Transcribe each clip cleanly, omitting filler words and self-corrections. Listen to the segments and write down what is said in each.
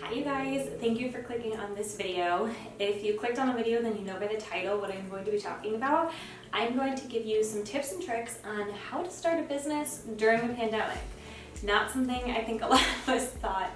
Hi you guys, thank you for clicking on this video. If you clicked on the video, then you know by the title what I'm going to be talking about. I'm going to give you some tips and tricks on how to start a business during a pandemic. Not something I think a lot of us thought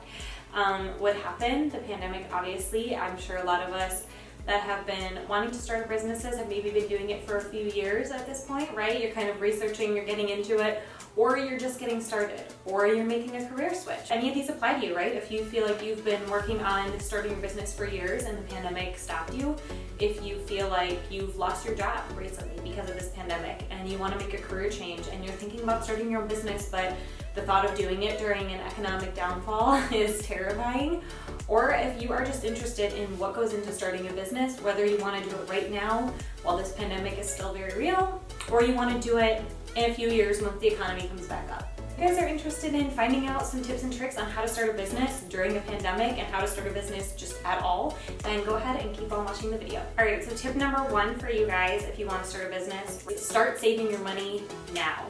would happen. The pandemic, obviously, I'm sure a lot of us that have been wanting to start businesses have maybe been doing it for a few years at this point, right? You're kind of researching, you're getting into it, or you're just getting started, or you're making a career switch. Any of these apply to you, right? If you feel like you've been working on starting your business for years and the pandemic stopped you, if you feel like you've lost your job recently because of this pandemic and you want to make a career change and you're thinking about starting your own business, but the thought of doing it during an economic downfall is terrifying, or if you are just interested in what goes into starting a business, whether you want to do it right now while this pandemic is still very real, or you want to do it in a few years once the economy comes back up. If you guys are interested in finding out some tips and tricks on how to start a business during a pandemic and how to start a business just at all, then go ahead and keep on watching the video. All right, so tip number one for you guys if you want to start a business, start saving your money now.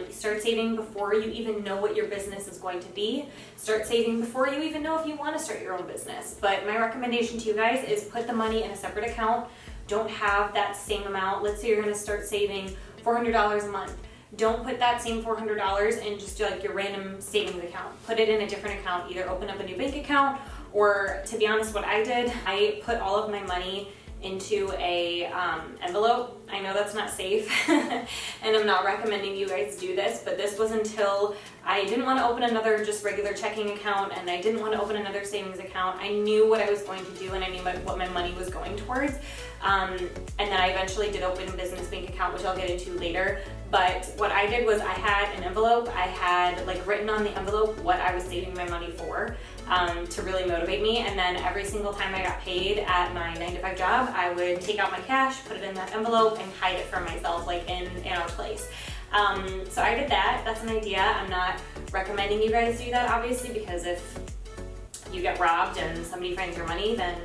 Start saving before you even know what your business is going to be. Start saving before you even know if you want to start your own business. But my recommendation to you guys is put the money in a separate account. Don't have that same amount. Let's say you're going to start saving $400 a month. Don't put that same $400 in just like your random savings account. Put it in a different account. Either open up a new bank account, or to be honest, what I did, I put all of my money into a envelope. I know that's not safe and I'm not recommending you guys do this, but this was until I didn't want to open another just regular checking account and I didn't want to open another savings account. I knew what I was going to do and I knew what my money was going towards. And then I eventually did open a business bank account, which I'll get into later. But what I did was I had an envelope. I had like written on the envelope what I was saving my money for, to really motivate me. And then every single time I got paid at my 9-to-5 job, I would take out my cash, put it in that envelope, and hide it from myself, like in our place. So I did that. That's an idea. I'm not recommending you guys do that, obviously, because if you get robbed and somebody finds your money, then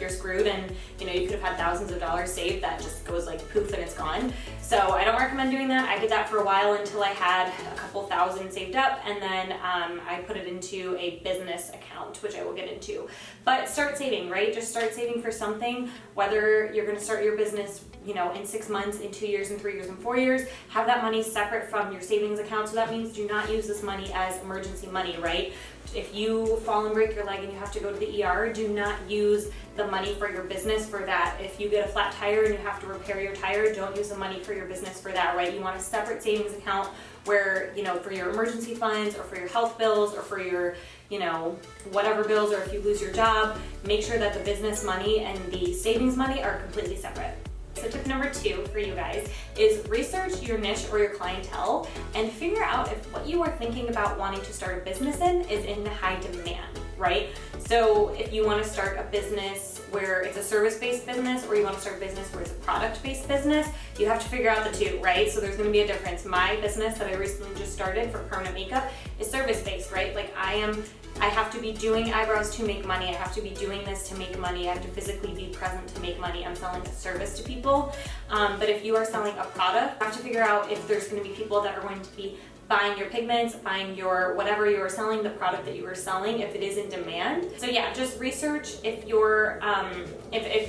you're screwed, and you know you could have had thousands of dollars saved that just goes like poof and it's gone. So I don't recommend doing that. I did that for a while until I had a couple thousand saved up, and then I put it into a business account, which I will get into. But start saving, right? Just start saving for something, whether you're going to start your business, you know, in 6 months, in 2 years, in 3 years, in 4 years. Have that money separate from your savings account. So that means do not use this money as emergency money, right? If you fall and break your leg and you have to go to the ER, do not use the money for your business for that. If you get a flat tire and you have to repair your tire, don't use the money for your business for that, right? You want a separate savings account where, you know, for your emergency funds or for your health bills or for your, you know, whatever bills, or if you lose your job, make sure that the business money and the savings money are completely separate. So tip number 2 for you guys is research your niche or your clientele and figure out if what you are thinking about wanting to start a business in is in high demand, right? So if you want to start a business where it's a service-based business, or you want to start a business where it's a product-based business, you have to figure out the two, right? So there's going to be a difference. My business that I recently just started for Permanent Makeup is service-based, right? Like I have to be doing eyebrows to make money. I have to be doing this to make money. I have to physically be present to make money. I'm selling a service to people. But if you are selling a product, you have to figure out if there's going to be people that are going to be buying your pigments, buying your whatever you are selling, the product that you are selling, if it is in demand. So yeah, just research if you're,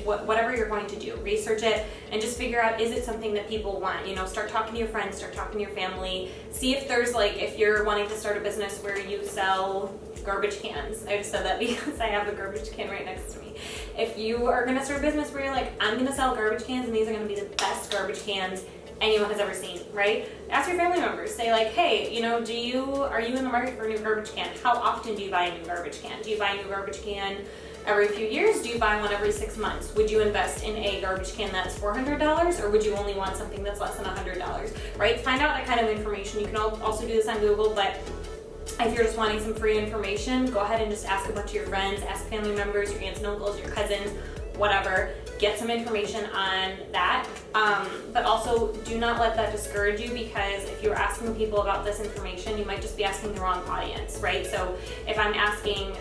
whatever you're going to do, research it and just figure out, is it something that people want? You know, start talking to your friends, start talking to your family, see if there's like, if you're wanting to start a business where you sell garbage cans. I just said that because I have a garbage can right next to me. If you are gonna start a business where you're like, I'm gonna sell garbage cans and these are gonna be the best garbage cans anyone has ever seen, right? Ask your family members, say like, hey, you know, are you in the market for a new garbage can? How often do you buy a new garbage can? Do you buy a new garbage can every few years? Do you buy one every 6 months? Would you invest in a garbage can that's $400, or would you only want something that's less than $100, right? Find out that kind of information. You can also do this on Google, but if you're just wanting some free information, go ahead and just ask a bunch of your friends, ask family members, your aunts and uncles, your cousins, whatever. Get some information on that. But also do not let that discourage you, because if you're asking people about this information, you might just be asking the wrong audience, right? So if I'm asking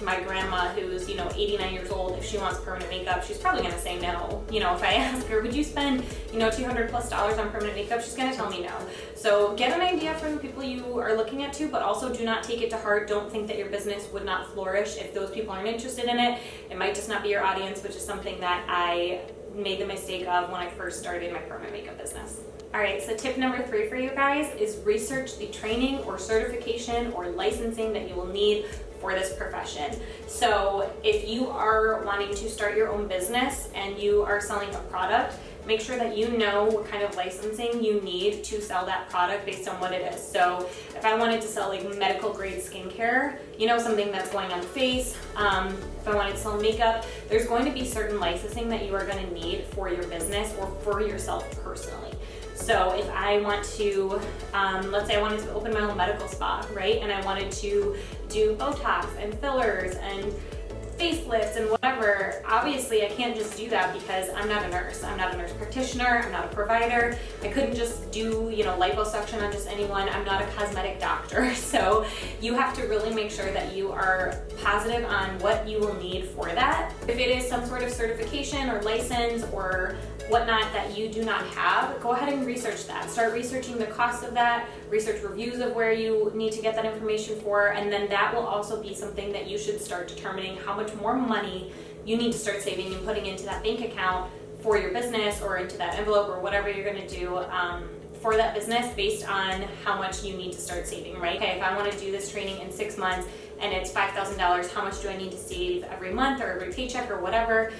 my grandma who's, 89 years old, if she wants permanent makeup, she's probably gonna say no. If I ask her, would you spend, $200+ on permanent makeup? She's gonna tell me no. So get an idea from the people you are looking at to, but also do not take it to heart. Don't think that your business would not flourish if those people aren't interested in it. It might just not be your audience, which is something that I made the mistake of when I first started my permanent makeup business. All right, so tip number 3 for you guys is research the training or certification or licensing that you will need for this profession. So if you are wanting to start your own business and you are selling a product, make sure that you know what kind of licensing you need to sell that product based on what it is. So if I wanted to sell like medical grade skincare, something that's going on the face, if I wanted to sell makeup, there's going to be certain licensing that you are going to need for your business or for yourself personally. So if I want to, let's say I wanted to open my own medical spa, right? And I wanted to do Botox and fillers and facelifts and whatever, obviously I can't just do that because I'm not a nurse. I'm not a nurse practitioner. I'm not a provider. I couldn't just do, liposuction on just anyone. I'm not a cosmetic doctor. So you have to really make sure that you are positive on what you will need for that. If it is some sort of certification or license or whatnot that you do not have, go ahead and research that. Start researching the cost of that, research reviews of where you need to get that information for, and then that will also be something that you should start determining how much more money you need to start saving and putting into that bank account for your business or into that envelope or whatever you're gonna do for that business based on how much you need to start saving, right? Okay, if I wanna do this training in 6 months and it's $5,000, how much do I need to save every month or every paycheck or whatever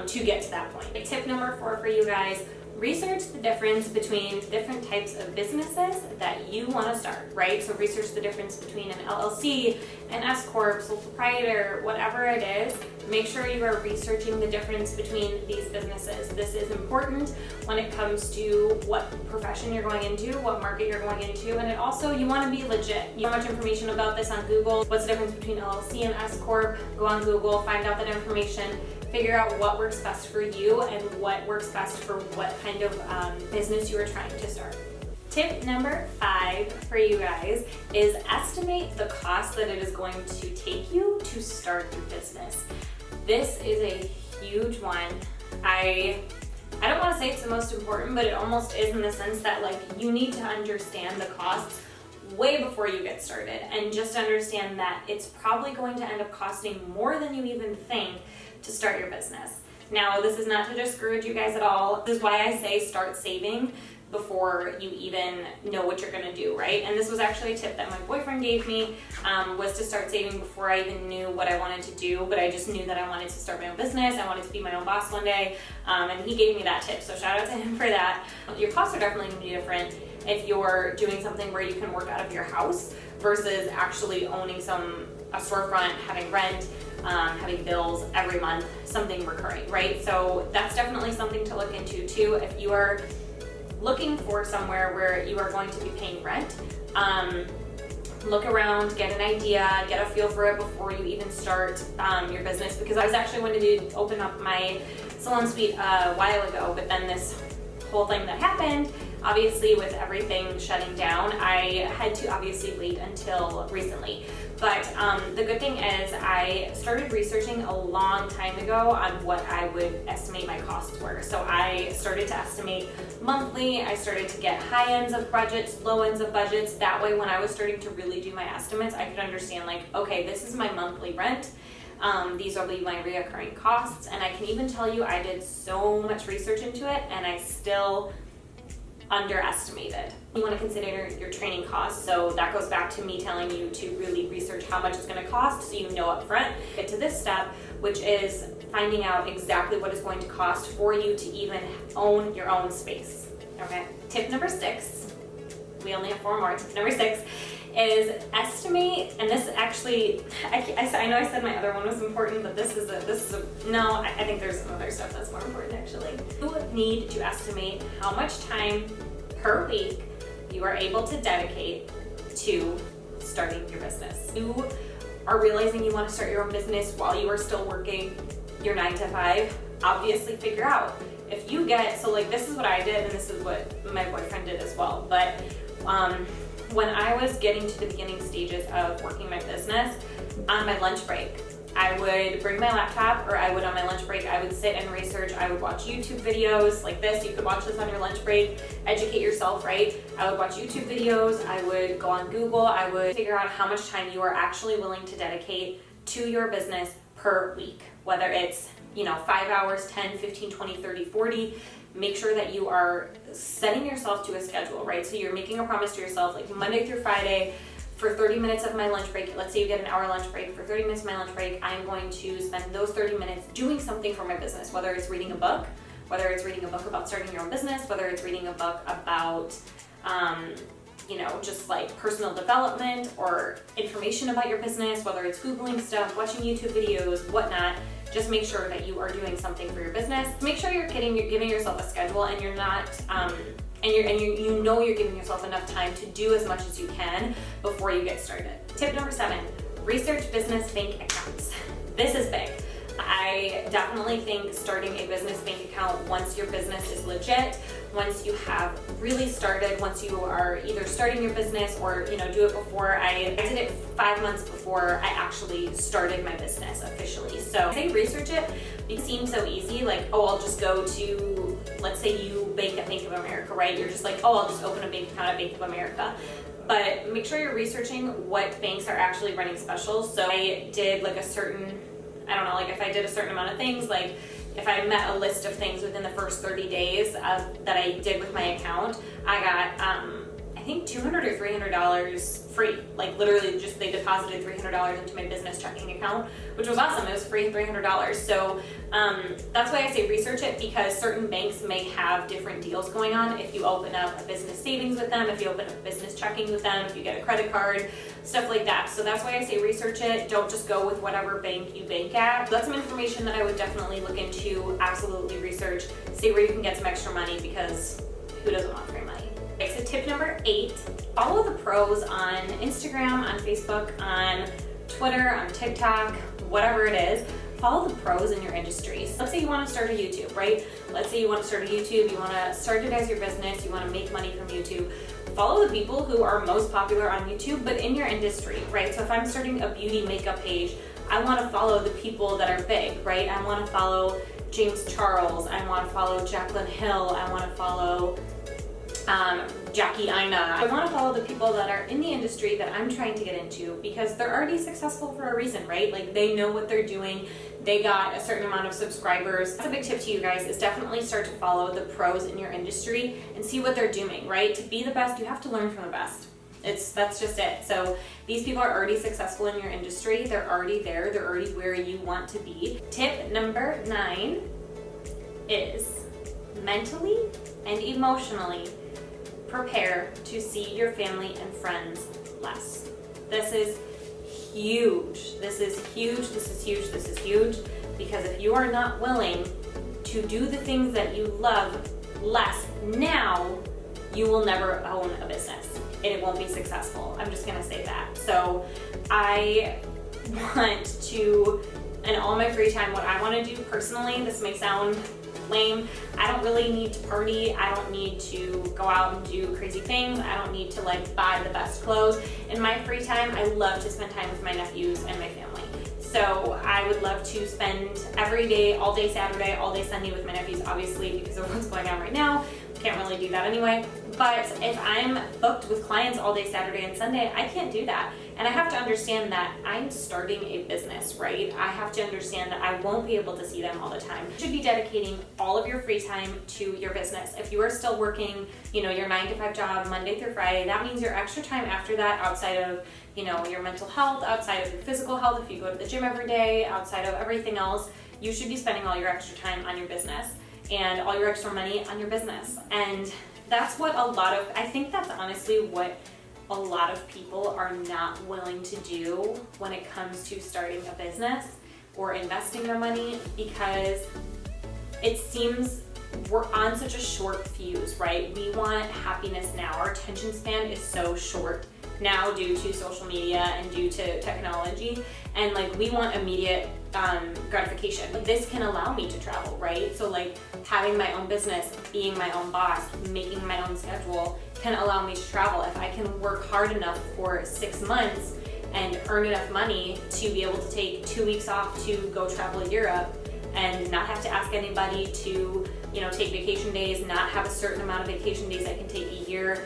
to get to that point? Tip number 4 for you guys, research the difference between different types of businesses that you want to start, right? So research the difference between an LLC, an S Corp, sole proprietor, whatever it is. Make sure you are researching the difference between these businesses. This is important when it comes to what profession you're going into, what market you're going into, and it also, you want to be legit. You have much information about this on Google. What's the difference between LLC and S Corp? Go on Google, find out that information. Figure out what works best for you and what works best for what kind of business you are trying to start. Tip number 5 for you guys is estimate the cost that it is going to take you to start your business. This is a huge one. I don't want to say it's the most important, but it almost is in the sense that you need to understand the costs way before you get started and just understand that it's probably going to end up costing more than you even think to start your business. Now, this is not to discourage you guys at all. This is why I say start saving before you even know what you're gonna do, right? And this was actually a tip that my boyfriend gave me, was to start saving before I even knew what I wanted to do, but I just knew that I wanted to start my own business. I wanted to be my own boss one day, and he gave me that tip, so shout out to him for that. Your costs are definitely gonna be different if you're doing something where you can work out of your house versus actually owning a storefront, having rent, having bills every month, something recurring, right? So that's definitely something to look into too. If you are looking for somewhere where you are going to be paying rent, look around, get an idea, get a feel for it before you even start your business, because I was actually wanting to open up my salon suite a while ago, but then this whole thing that happened, obviously with everything shutting down, I had to obviously wait until recently. But the good thing is I started researching a long time ago on what I would estimate my costs were. So I started to estimate monthly. I started to get high ends of budgets, low ends of budgets. That way when I was starting to really do my estimates, I could understand okay, this is my monthly rent. These will be my reoccurring costs. And I can even tell you I did so much research into it and I still underestimated. You want to consider your training costs, so that goes back to me telling you to really research how much it's going to cost so you know up front. Get to this step, which is finding out exactly what it's going to cost for you to even own your own space. Okay. Tip number 6, we only have 4 more. Tip number 6 is estimate, and this actually, I know I said my other one was important, but no, I think there's some other stuff that's more important actually. You need to estimate how much time per week you are able to dedicate to starting your business. You are realizing you want to start your own business while you are still working your 9 to 5, obviously figure out if you get, this is what I did and this is what my boyfriend did as well, but when I was getting to the beginning stages of working my business, on my lunch break, I would bring my laptop, or I would on my lunch break, I would sit and research. I would watch YouTube videos like this. You could watch this on your lunch break, educate yourself, right? I would watch YouTube videos, I would go on Google, I would figure out how much time you are actually willing to dedicate to your business per week, whether it's 5 hours, 10, 15, 20, 30, 40. Make sure that you are setting yourself to a schedule, right? So you're making a promise to yourself, like Monday through Friday, for 30 minutes of my lunch break, let's say you get an hour lunch break, for 30 minutes of my lunch break, I'm going to spend those 30 minutes doing something for my business, whether it's reading a book, whether it's reading a book about starting your own business, whether it's reading a book about, just like personal development or information about your business, whether it's Googling stuff, watching YouTube videos, whatnot. Just make sure that you are doing something for your business. Make sure you're giving yourself a schedule, and you're not, you're giving yourself enough time to do as much as you can before you get started. Tip number 7, research business bank accounts. This is big. I definitely think starting a business bank account once your business is legit, once you have really started, once you are either starting your business or do it before. I did it 5 months before I actually started my business officially. So I say research it. It seems so easy, like, oh, I'll just go to, let's say you bank at Bank of America, right? You're just like, oh, I'll just open a bank account at Bank of America. But make sure you're researching what banks are actually running specials. So I did like a certain, if I did a certain amount of things, like if I met a list of things within the first 30 days that I did with my account, I got, I think $200 or $300 free. Like literally just they deposited $300 into my business checking account, which was awesome. It was free $300. So that's why I say research it, because certain banks may have different deals going on. If you open up a business savings with them, if you open up business checking with them, if you get a credit card, stuff like that. So that's why I say research it. Don't just go with whatever bank you bank at. That's some information that I would definitely look into, absolutely research, see where you can get some extra money, because who doesn't want free money? Okay, so tip number 8, follow the pros on Instagram, on Facebook, on Twitter, on TikTok, whatever it is. Follow the pros in your industry. So let's say you want to start a YouTube, right? Let's say you want to start a YouTube, you want to start it as your business, you want to make money from YouTube. Follow the people who are most popular on YouTube, but in your industry, right? So if I'm starting a beauty makeup page, I want to follow the people that are big, right? I want to follow James Charles, I want to follow Jaclyn Hill, I want to follow Jackie Ina. I want to follow the people that are in the industry that I'm trying to get into, because they're already successful for a reason, right? Like they know what they're doing. They got a certain amount of subscribers. That's a big tip to you guys, is definitely start to follow the pros in your industry and see what they're doing, right? To be the best, you have to learn from the best. That's just it. So these people are already successful in your industry. They're already there. They're already where you want to be. Tip number 9 is mentally and emotionally prepare to see your family and friends less. This is huge. This is huge. This is huge. This is huge. Because if you are not willing to do the things that you love less now, you will never own a business and it won't be successful. I'm just gonna say that. So I want to, in all my free time, what I want to do personally, this may sound lame, I don't really need to party. I don't need to go out and do crazy things. I don't need to like buy the best clothes. In my free time, I love to spend time with my nephews and my family. So I would love to spend every day, all day Saturday, all day Sunday with my nephews, obviously because of what's going on right now. Can't really do that anyway. But if I'm booked with clients all day Saturday and Sunday, I can't do that. And I have to understand that I'm starting a business, right? I have to understand that I won't be able to see them all the time. You should be dedicating all of your free time to your business. If you are still working, your 9-to-5 job Monday through Friday, that means your extra time after that, outside of, your mental health, outside of your physical health, if you go to the gym every day, outside of everything else, you should be spending all your extra time on your business and all your extra money on your business. And that's what I think that's honestly what a lot of people are not willing to do when it comes to starting a business or investing their money, because it seems we're on such a short fuse, right? We want happiness now. Our attention span is so short now due to social media and due to technology, and we want immediate gratification. This can allow me to travel, right? So having my own business, being my own boss, making my own schedule can allow me to travel. If I can work hard enough for 6 months and earn enough money to be able to take 2 weeks off to go travel Europe and not have to ask anybody to, take vacation days, not have a certain amount of vacation days I can take a year.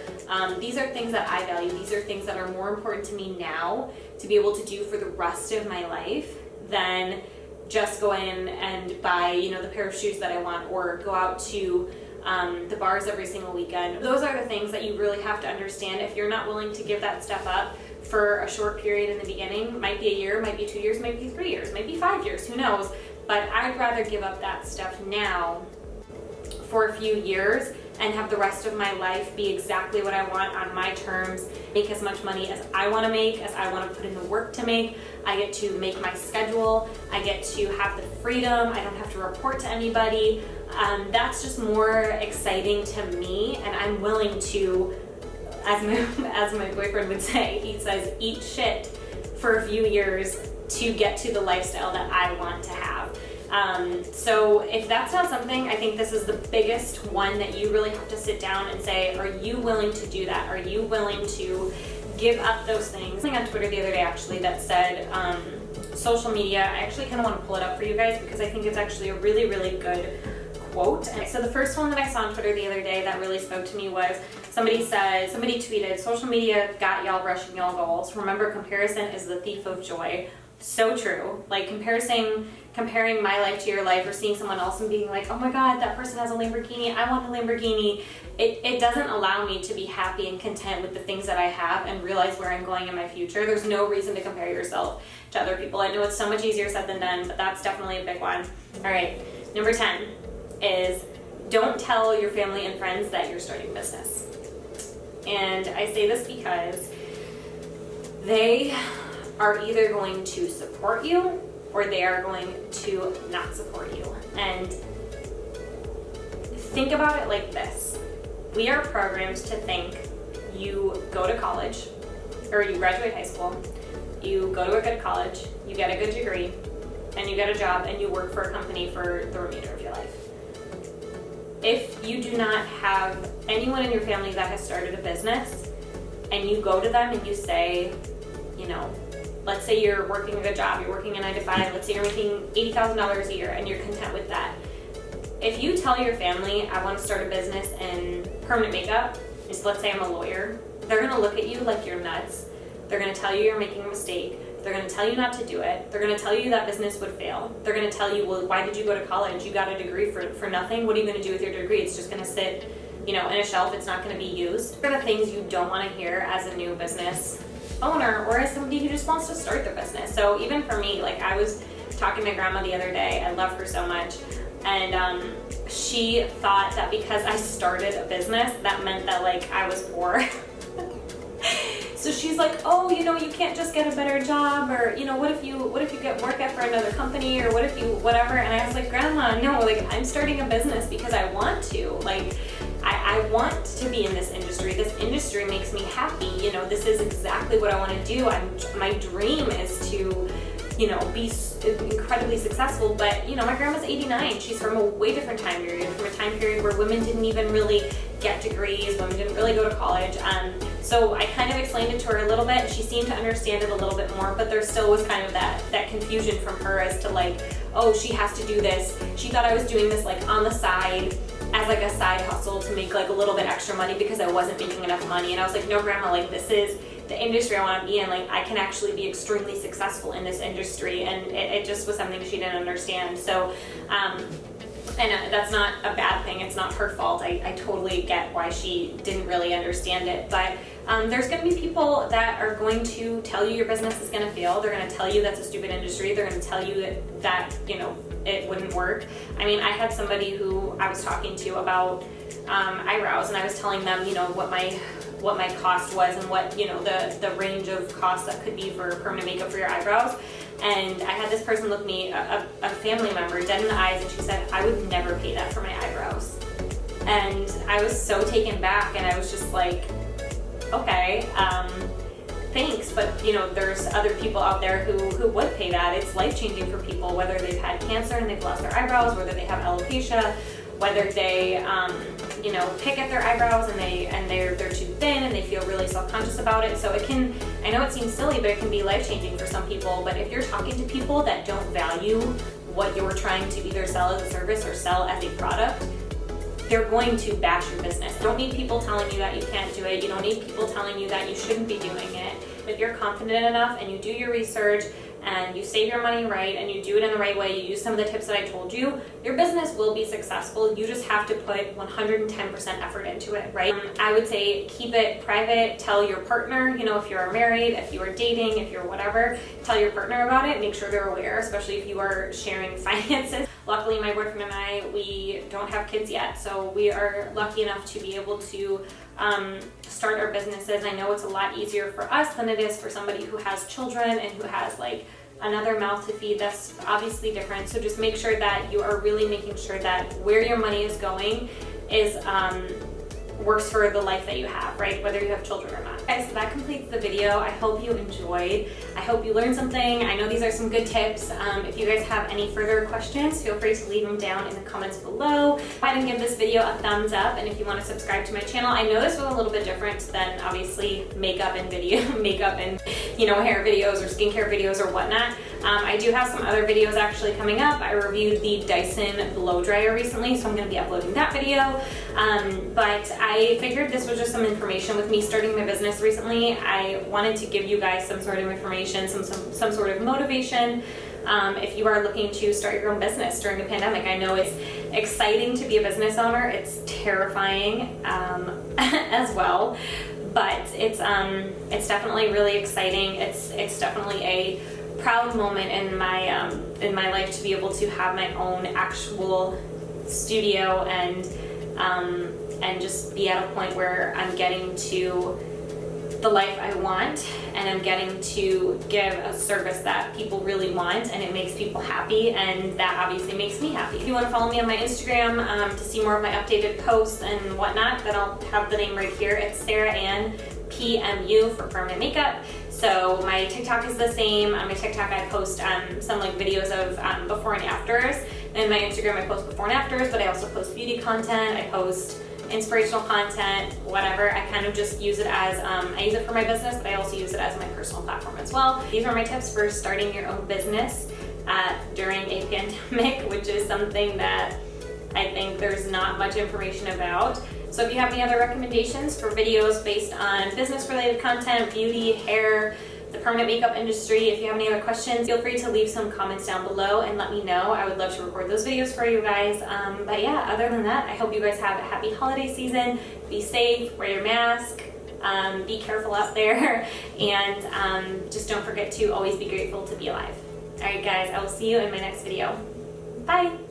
These are things that I value. These are things that are more important to me now to be able to do for the rest of my life than just go in and buy, the pair of shoes that I want, or go out to the bars every single weekend. Those are the things that you really have to understand. If you're not willing to give that stuff up for a short period in the beginning, might be a year, might be 2 years, might be 3 years, might be 5 years, who knows? But I'd rather give up that stuff now for a few years and have the rest of my life be exactly what I want on my terms, make as much money as I want to make, as I want to put in the work to make. I get to make my schedule. I get to have the freedom. I don't have to report to anybody. That's just more exciting to me, and I'm willing to, as my boyfriend would say, he says, eat shit for a few years to get to the lifestyle that I want to have. So if that's not something, I think this is the biggest one that you really have to sit down and say, are you willing to do that? Are you willing to give up those things? Something on Twitter the other day actually that said, social media, I actually kind of want to pull it up for you guys because I think it's actually a really, really good quote. And so the first one that I saw on Twitter the other day that really spoke to me was somebody tweeted, social media got y'all rushing y'all goals. Remember, comparison is the thief of joy. So true. Like comparing my life to your life, or seeing someone else and being like, oh my God, that person has a Lamborghini, I want a Lamborghini. It doesn't allow me to be happy and content with the things that I have and realize where I'm going in my future. There's no reason to compare yourself to other people. I know it's so much easier said than done, but that's definitely a big one. All right, number 10 is don't tell your family and friends that you're starting a business. And I say this because they are either going to support you or they are going to not support you. And think about it like this. We are programmed to think you go to college, or you graduate high school, you go to a good college, you get a good degree, and you get a job and you work for a company for the remainder of your life. If you do not have anyone in your family that has started a business, and you go to them and you say, let's say you're working a good job, you're working a 9 to 5, let's say you're making $80,000 a year and you're content with that. If you tell your family, I want to start a business in permanent makeup, so let's say I'm a lawyer, they're going to look at you like you're nuts. They're going to tell you you're making a mistake. They're going to tell you not to do it. They're going to tell you that business would fail. They're going to tell you, well, why did you go to college? You got a degree for nothing. What are you going to do with your degree? It's just going to sit, in a shelf. It's not going to be used. They're the things you don't want to hear as a new business owner or as somebody who just wants to start their business. So even for me, I was talking to my grandma the other day. I love her so much. And she thought that because I started a business, that meant that I was poor. So she's like, oh, you can't just get a better job, or what if you get work at for another company, or what if you whatever. And I was like, Grandma, no, I'm starting a business because I want to. I want to be in this industry. This industry makes me happy. This is exactly what I want to do. My dream is to be incredibly successful. But my grandma's 89. She's from a way different time period, from a time period where women didn't even really get degrees, women didn't really go to college. So I kind of explained it to her a little bit. She seemed to understand it a little bit more, but there still was kind of that confusion from her as to oh, she has to do this. She thought I was doing this on the side as a side hustle to make a little bit extra money because I wasn't making enough money. And I was like, no, Grandma, this is the industry I want to be in. I can actually be extremely successful in this industry. And it just was something she didn't understand. So, and that's not a bad thing. It's not her fault. I totally get why she didn't really understand it. But there's going to be people that are going to tell you your business is going to fail. They're going to tell you that's a stupid industry. They're going to tell you that it wouldn't work. I mean, I had somebody who I was talking to about eyebrows, and I was telling them, what my cost was and what, the range of costs that could be for permanent makeup for your eyebrows. And I had this person look me, a family member, dead in the eyes, and she said, I would never pay that for my eyebrows. And I was so taken back, and I was just like, okay, thanks, but there's other people out there who would pay that. It's life-changing for people, whether they've had cancer and they've lost their eyebrows, whether they have alopecia, whether they pick at their eyebrows and they're too thin and they feel really self-conscious about it. So it can I know it seems silly, but it can be life-changing for some people. But if you're talking to people that don't value what you're trying to either sell as a service or sell as a product, they're going to bash your business. You don't need people telling you that you can't do it. You don't need people telling you that you shouldn't be doing it. If you're confident enough and you do your research and you save your money right and you do it in the right way, you use some of the tips that I told you, your business will be successful. You just have to put 110% effort into it, right? I would say keep it private. Tell your partner, if you're married, if you are dating, if you're whatever, tell your partner about it. Make sure they're aware, especially if you are sharing finances. Luckily, my boyfriend and I, we don't have kids yet, so we are lucky enough to be able to start our businesses. I know it's a lot easier for us than it is for somebody who has children and who has like another mouth to feed. That's obviously different. So just make sure that you are really making sure that where your money is going is works for the life that you have, right? Whether you have children or not. Okay, so that completes the video. I hope you enjoyed. I hope you learned something. I know these are some good tips. If you guys have any further questions, feel free to leave them down in the comments below. Go ahead and give this video a thumbs up, and if you want to subscribe to my channel, I know this was a little bit different than obviously makeup and hair videos or skincare videos or whatnot. I do have some other videos actually coming up. I reviewed the Dyson blow dryer recently, so I'm going to be uploading that video. But I figured this was just some information with me starting my business recently. I wanted to give you guys some sort of information, some sort of motivation. If you are looking to start your own business during a pandemic, I know it's exciting to be a business owner. It's terrifying as well, but it's definitely really exciting. It's definitely a proud moment in my life to be able to have my own actual studio and just be at a point where I'm getting to the life I want, and I'm getting to give a service that people really want, and it makes people happy, and that obviously makes me happy. If you want to follow me on my Instagram to see more of my updated posts and whatnot, then I'll have the name right here. It's Sarah Ann PMU for Permanent Makeup. So my TikTok is the same. On my TikTok I post some like videos of before and afters, and my Instagram I post before and afters, but I also post beauty content, I post inspirational content, whatever. I kind of just use it as, I use it for my business, but I also use it as my personal platform as well. These are my tips for starting your own business during a pandemic, which is something that I think there's not much information about. So if you have any other recommendations for videos based on business-related content, beauty, hair, the permanent makeup industry, if you have any other questions, feel free to leave some comments down below and let me know. I would love to record those videos for you guys. But yeah, other than that, I hope you guys have a happy holiday season. Be safe, wear your mask, be careful out there, and just don't forget to always be grateful to be alive. All right, guys, I will see you in my next video. Bye.